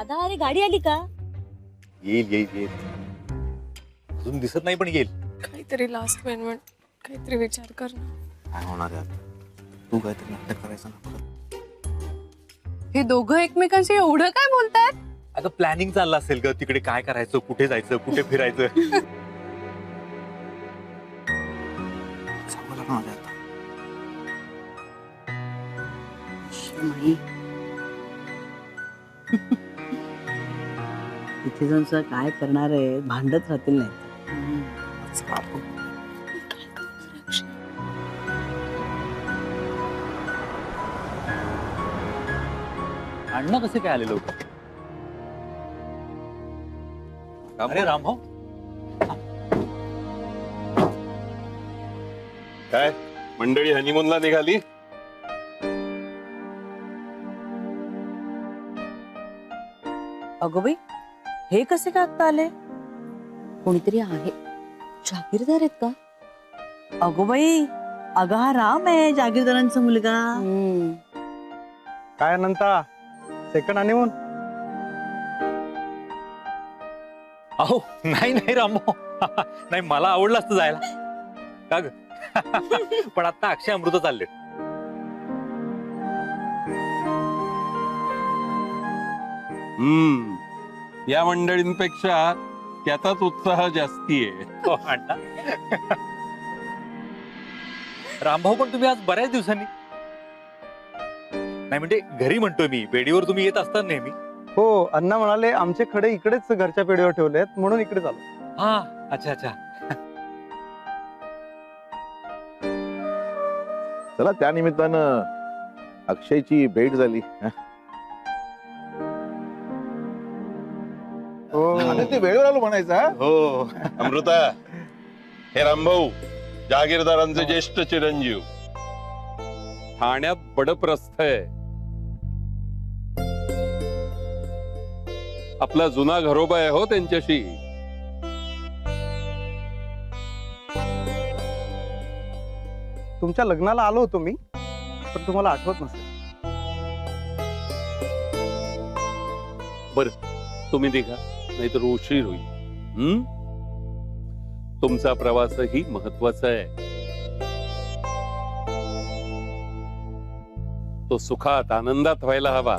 दादा अरे गाडी आली का? येईल येईल येईल, अजून दिसत नाही पण येईल. काहीतरी लास्ट मिनिट काहीतरी विचार कर ना. काय होणार आहे आता? तू काहीतरी नाटक करायचं ना. हे दोघं एकमेकांशी एवढं काय बोलतायत? अगं प्लॅनिंग चाललं असेल ग, तिकडे काय करायचं, कुठे जायचं, कुठे फिरायचं. सांगू लागणार आहे आता. इथे जाऊन सुद्धा काय करणार आहे, भांडत राहतील नाही. चला आपण. अण्णा कसे काय आले लोक? अरे रामभाऊ, काय मंडळी हनीमूनला निघाली? अगो बाई, हे कसे काय आत्ता आले? कोणीतरी आहे, जागीरदार आहेत का? अगो बाई, अगं हा राम आहे जागीरदारांचा मुलगा. काय नंतर सेकंड हनीमून? अहो नाही नाही रामभाऊ, नाही मला आवडलं असतं जायला का ग. पण आता अक्षय अमृत चालले. या मंडळींपेक्षा त्याचाच उत्साह जास्ती आहे. हो, अण्णा. रामभाऊ पण तुम्ही आज बऱ्याच दिवसांनी, नाही म्हणजे घरी म्हणतोय मी, पेढीवर तुम्ही येत असता नेहमी. हो, अण्णा म्हणाले आमचे खडे इकडेच घरच्या पेढीवर ठेवलेत म्हणून इकडे चालू. हा अच्छा अच्छा. चला त्या निमित्तानं अक्षयची भेट झाली. हो. ते वेळेवर आलो म्हणायचा. हो अमृता, हे रामभाऊ जागीरदारांचे ज्येष्ठ चिरंजीव. ठाण्यात बडप्रस्थ आहे. आपला जुना घरोबा आहे हो त्यांच्याशी. तुमच्या लग्नाला आलो होतो मी, पण तुम्हाला आठवत नसेल. बर तुम्ही निघा, नाहीतर उशीर होईल. तुमचा प्रवासही महत्वाचा आहे. तो सुखात आनंदात व्हायला हवा,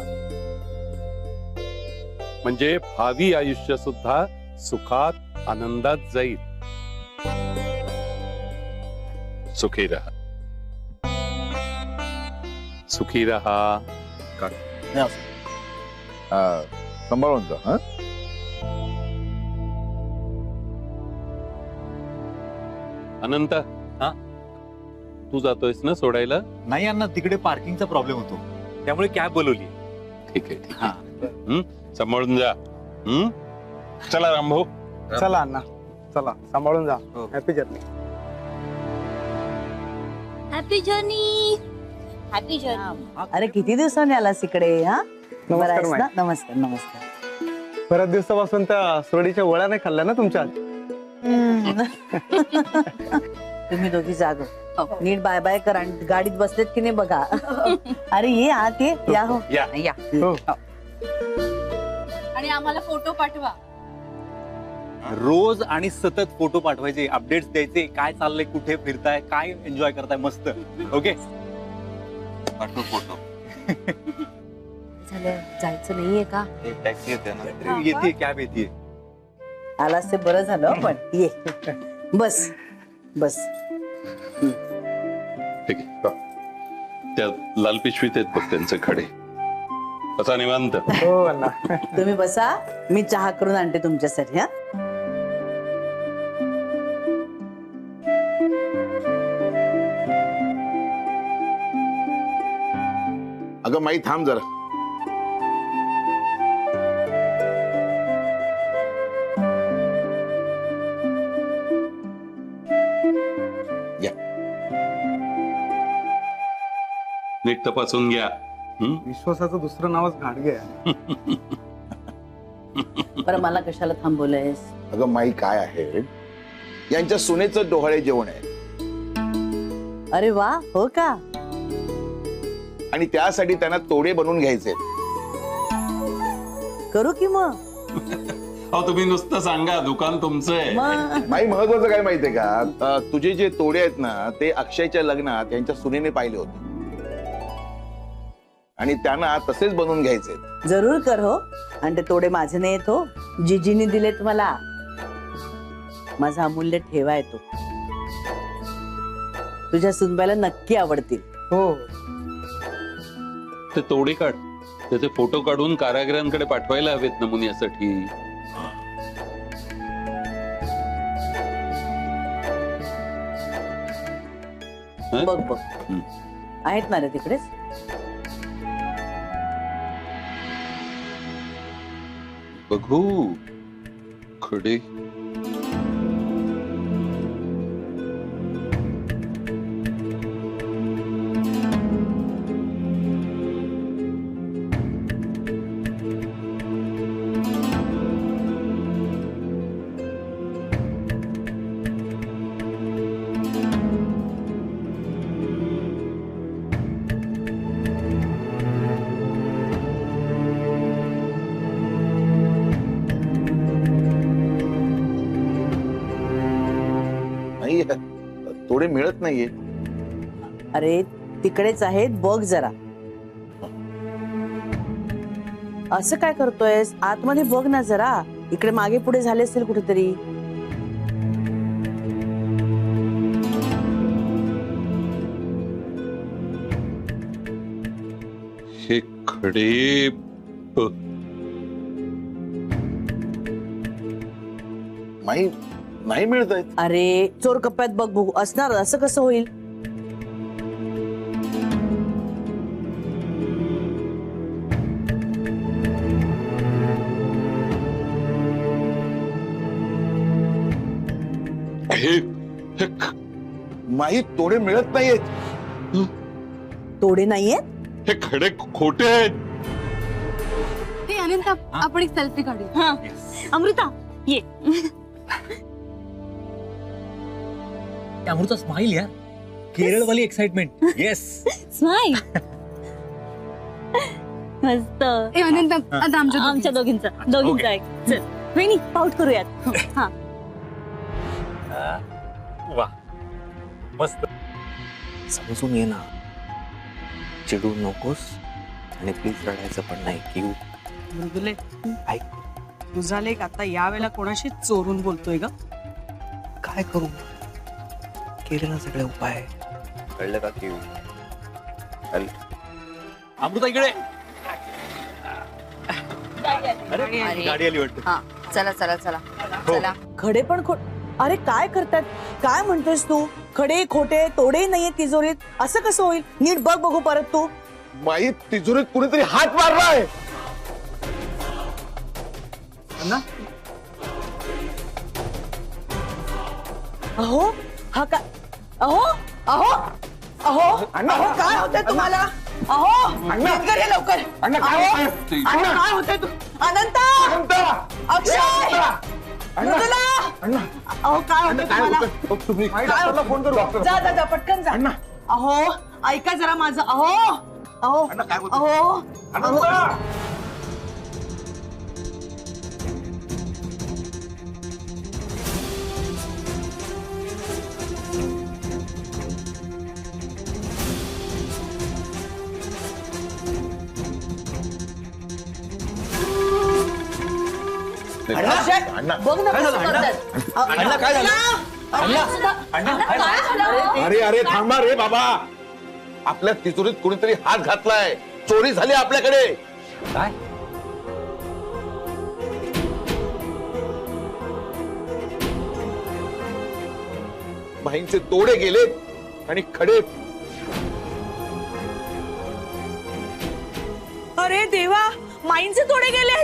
म्हणजे भावी आयुष्य सुद्धा सुखात आनंदात जाईल. सुखी रहा, सुखी रहा. सांभाळून जा. हा अनंत, हा? तू जातोयस ना सोडायला? नाही अण्णा, तिकडे पार्किंगचा प्रॉब्लेम होतो, त्यामुळे कॅब बोलवली. ठीक आहे ठीक आहे. सांभाळून जा. चला रामभाऊ. चला अण्णा, चला सांभाळून जा. Happy journey. Happy journey. Happy journey. अरे किती दिवसांनी आलास इकडे? हा बरं नमस्कार आहेस माई. ना? नमस्कार नमस्कार. बऱ्याच दिवसापासून त्या सुरडीच्या वड्या नाही खाल्ल्या ना तुमच्या. तुम्ही दोघी जाग, नीट बाय बाय करा. गाडीत बसलेत की नाही बघा. अरे ये आत ये. या हो या. या. हो. आणि आम्हाला फोटो पाठवा. रोज आणि सतत फोटो पाठवायचे, अपडेट्स द्यायचे, काय चाललंय, कुठे फिरताय, काय एन्जॉय करताय. मस्त. ओके, पाठव फोटो. झालं, जायचं नाहीये का? टॅक्सी येते ना. येते कॅब येते. आलास ते बरं झालं. पण ये बस बस. ठीक आहे. त्या लाल पिशवीत आहेत बघ त्यांचे खडे. कसा निवांत. हो अण्णा. तुम्ही बसा, मी चहा करून आणते तुमच्यासाठी. हा अगं माई थांब जरा. नीट तपासून घ्या. विश्वासाचं दुसरं नावच घाडगे आहे. बरं, मला कशाला थांबवलंयस? अगं माई काय आहे, यांच्या सुनेचं डोहाळे जेवण आहे अरे वा, हो का? आणि त्यासाठी त्यांना तोडे बनवून घ्यायचे. करू की मग अहो तुम्ही नुसतं सांगा, दुकान तुमचं आहे. मग माई महत्वाचं काय माहितीये का, तुझे जे तोडे आहेत ना ते अक्षयच्या लग्नात त्यांच्या सुनेने पाहिले होते आणि त्यांना तसेच बनवून घ्यायचे. जरूर कर हो. आणि ते तोडे माझे नाही येत हो, जिजीनी दिलेत मला. माझा अमूल्य ठेवा आहे तो. तुझ्या सुनबाईला नक्की आवडतील. हो ते तोडे काढ, त्याचे फोटो काढून कारागिरांकडे पाठवायला हवेत नमुन्यासाठी. हं? बघ बघ हं. आहेत ना रे तिकडेच. बघू खडे. नाही तोडे मिळत नाहीये. अरे तिकडेच आहेत, बघ जरा. असं काय करतोयस, आतमध्ये बघ ना जरा. इकडे मागे पुढे झाले असेल कुठेतरी. हे खडे माई नाही मिळत आहेत. अरे चोर कप्प्यात बघ बघू. असणार, असं कसं होईल. माई तोडे मिळत नाहीयेत. तोडे नाहीयेत. हे खडे खोटे आहेत. हे अनंत आपण एक सेल्फी काढूया. अमृता ये. अमृता स्माइल यार, केरळवाली एक्साइटमेंट. Yes smile. मस्त. हे अनंत आता आमच्या दोघींचा Okay. एक. चल वहिनी पाऊट करूयात. हा वा मस्त. समजून ये ना, चिडू नकोस आणि प्लीज रडायचं पण नाही की मृदुले ऐक. तुझा लेख आता या वेळेला कोणाशी चोरून बोलतोय ग? काय करू, केले ना सगळे उपाय, कळलं का की अमृता इकडे. अरे गाडी आली वाटतं. हा चला चला चला हो. चला. खडे पण अरे काय करतात, काय म्हणतोयस तू. खडे खोटे तोडे नाहीये तिजोरीत, असं कसं होईल. नीट बघ बघू परत तू. माई तिजोरीत कुणीतरी हात मारलाय. अहो हा काय, अहो अहो अहो अहो काय होतंय तुम्हाला. अहो लवकर ये, लवकर. अण्णा काय अहो, होतंय? अहो, काय होतंय तू. अनंत, अक्षय, मृदुला. अहो काय होतंय तुम्हाला. तुम्ही काय फोन करू डॉक्टर. जा जा जा पटकन जा. अहो ऐका जरा माझं. अहो अहो अहो अहो. अक्षय, बघ ना कसं करतात. अण्णा काय झालं. काय झालं? अरे अरे थांबा रे बाबा, आपल्या तिजोरीत कुणीतरी हात घातलाय. चोरी झाली आपल्याकडे. काय माहींचे तोडे गेले आणि खडे. अरे देवा, माईंचे तोडे गेले.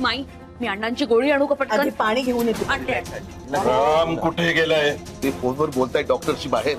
माई मी अण्णांची गोळी आणू का पटकन. आधी पाणी घेऊन येतो. आणते. राम कुठे गेलाय? ते फोनवर बोलताय डॉक्टरशी बाहेर.